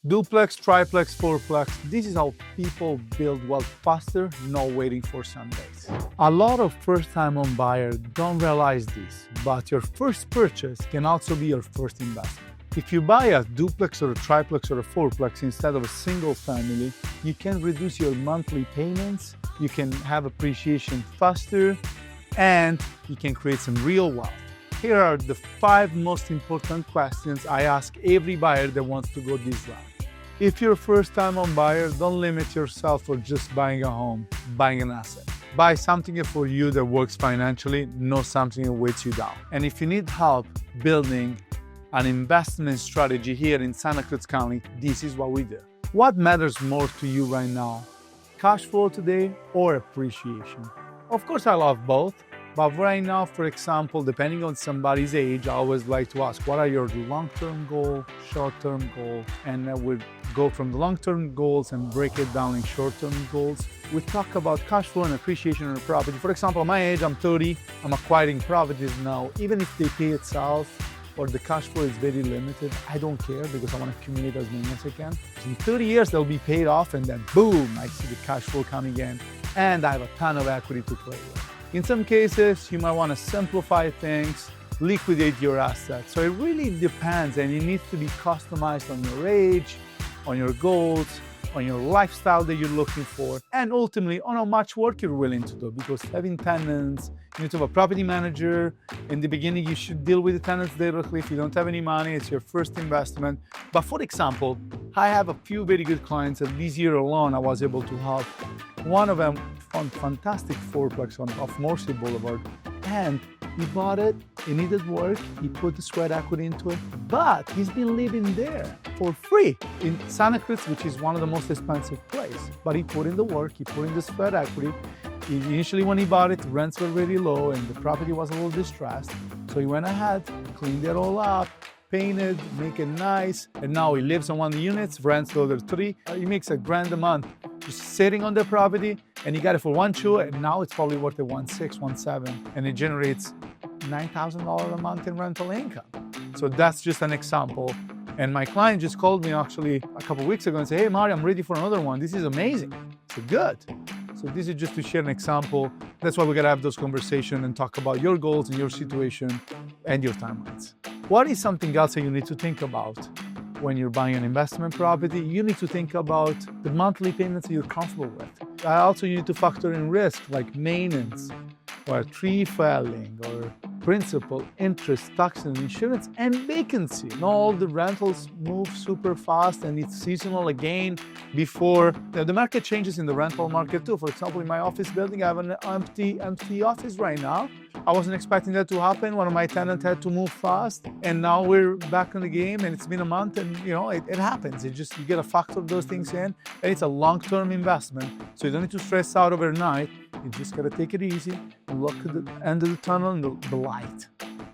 Duplex, triplex, fourplex, this is how people build wealth faster, not waiting for Sundays. A lot of first-time home buyers don't realize this, but your first purchase can also be your first investment. If you buy a duplex or a triplex or a fourplex instead of a single family, you can reduce your monthly payments, you can have appreciation faster, and you can create some real wealth. Here are the 5 most important questions I ask every buyer that wants to go this route. If you're a first-time home buyer, don't limit yourself for just buying a home, buying an asset. Buy something for you that works financially, not something that weighs you down. And if you need help building an investment strategy here in Santa Cruz County, this is what we do. What matters more to you right now? Cash flow today or appreciation? Of course, I love both. But right now, for example, depending on somebody's age, I always like to ask, what are your long-term goals, short-term goals? And then we go from the long-term goals and break it down in short-term goals. We talk about cash flow and appreciation on a property. For example, at my age, I'm 30, I'm acquiring properties now. Even if they pay itself or the cash flow is very limited, I don't care because I want to accumulate as many as I can. So in 30 years, they'll be paid off and then boom, I see the cash flow coming in and I have a ton of equity to play with. In some cases, you might want to simplify things, liquidate your assets. So it really depends and it needs to be customized on your age, on your goals, on your lifestyle that you're looking for, and ultimately on how much work you're willing to do. Because having tenants, you need to have a property manager. In the beginning, you should deal with the tenants directly. If you don't have any money, it's your first investment. But for example, I have a few very good clients and this year alone, I was able to help. One of them found fantastic fourplex off Morsi Boulevard, and he bought it, it needed work, he put the sweat equity into it, but he's been living there for free in Santa Cruz, which is one of the most expensive places. But he put in the work, he put in the sweat equity. Initially when he bought it, rents were very low and the property was a little distressed. So he went ahead, cleaned it all up, painted, make it nice, and now he lives on one of the units, rents the other 3. He makes $1,000 a month just sitting on the property, and he got it for $1.2, and now it's probably worth $1.6, $1.7, and it generates $9,000 a month in rental income. So that's just an example. And my client just called me actually a couple weeks ago and said, hey, Mario, I'm ready for another one. This is amazing. So good. So this is just to share an example. That's why we gotta have those conversations and talk about your goals and your situation and your timelines. What is something else that you need to think about when you're buying an investment property? You need to think about the monthly payments that you're comfortable with. Also, you need to factor in risk like maintenance or tree felling or principal, interest, tax and insurance, and vacancy. Not all the rentals move super fast and it's seasonal again before the market changes in the rental market too. For example, in my office building, I have an empty office right now. I wasn't expecting that to happen. One of my tenants had to move fast and now we're back in the game and it's been a month and it happens. It's just, you got to factor those things in and it's a long-term investment. So you don't need to stress out overnight. You just got to take it easy and look at the end of the tunnel and the light.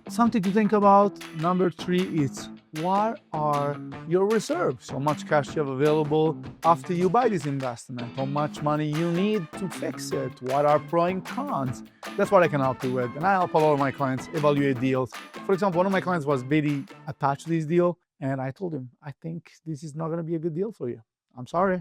Something to think about. Number 3 is, what are your reserves? How much cash you have available after you buy this investment? How much money you need to fix it? What are pro and cons? That's what I can help you with. And I help a lot of my clients evaluate deals. For example, one of my clients was very attached to this deal. And I told him, I think this is not going to be a good deal for you. I'm sorry.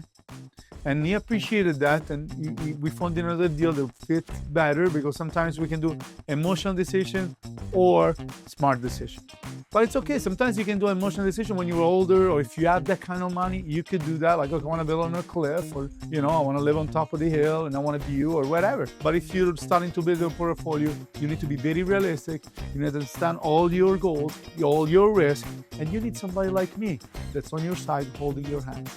And he appreciated that, and we found another deal that fit better because sometimes we can do emotional decision or smart decision. But it's okay. Sometimes you can do an emotional decision when you're older, or if you have that kind of money, you could do that. Like, okay, I want to build on a cliff, or I want to live on top of the hill, and I want a view, or whatever. But if you're starting to build a portfolio, you need to be very realistic. You need to understand all your goals, all your risk, and you need somebody like me that's on your side holding your hand.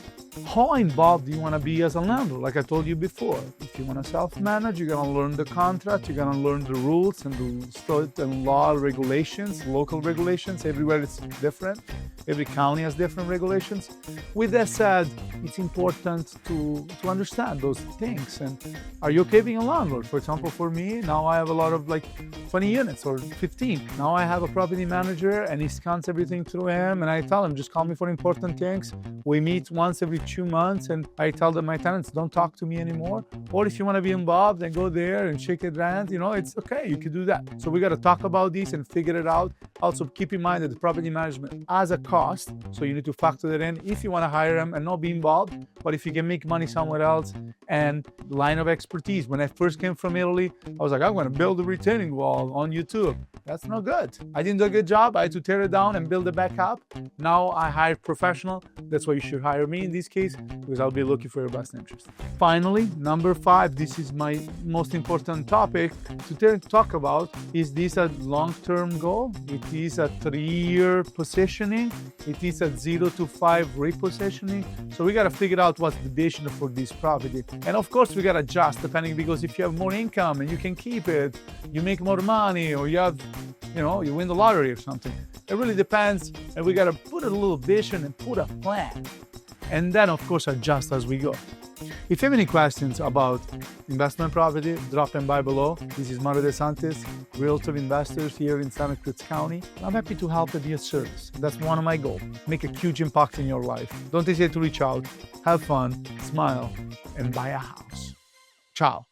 How involved do you want to be as a landlord? Like I told you before, if you want to self-manage, you're going to learn the contract, you're going to learn the rules and the state and law regulations, local regulations. Everywhere it's different. Every county has different regulations. With that said, it's important to understand those things. And are you okay being a landlord? For example, for me, now I have a lot of 20 units or 15. Now I have a property manager and he scans everything through him. And I tell him, just call me for important things. We meet once every 2 months and I tell them my tenants, don't talk to me anymore. Or Or if you want to be involved and go there and shake a hand, it's okay. You can do that. So we got to talk about this and figure it out. Also, keep in mind that the property management has a cost. So you need to factor that in if you want to hire them and not be involved. But if you can make money somewhere else, and line of expertise. When I first came from Italy, I was like, I'm going to build a retaining wall on YouTube. That's not good. I didn't do a good job. I had to tear it down and build it back up. Now I hire professional. That's why you should hire me in this case, because I'll be looking for your best interest. Finally, number 5, this is my most important topic to talk about. Is this a long-term goal? It is a 3-year positioning. It is a 0 to 5 repositioning. So we got to figure out what's the vision for this property. And of course, we got to adjust depending, because if you have more income and you can keep it, you make more money, or you have, you win the lottery or something. It really depends. And we got to put a little vision and put a plan. And then, of course, adjust as we go. If you have any questions about investment property, drop them by below. This is Mario De Santis, Realtor of Investors here in Santa Cruz County. I'm happy to help and be of service. That's one of my goals. Make a huge impact in your life. Don't hesitate to reach out, have fun, smile, and buy a house. Ciao.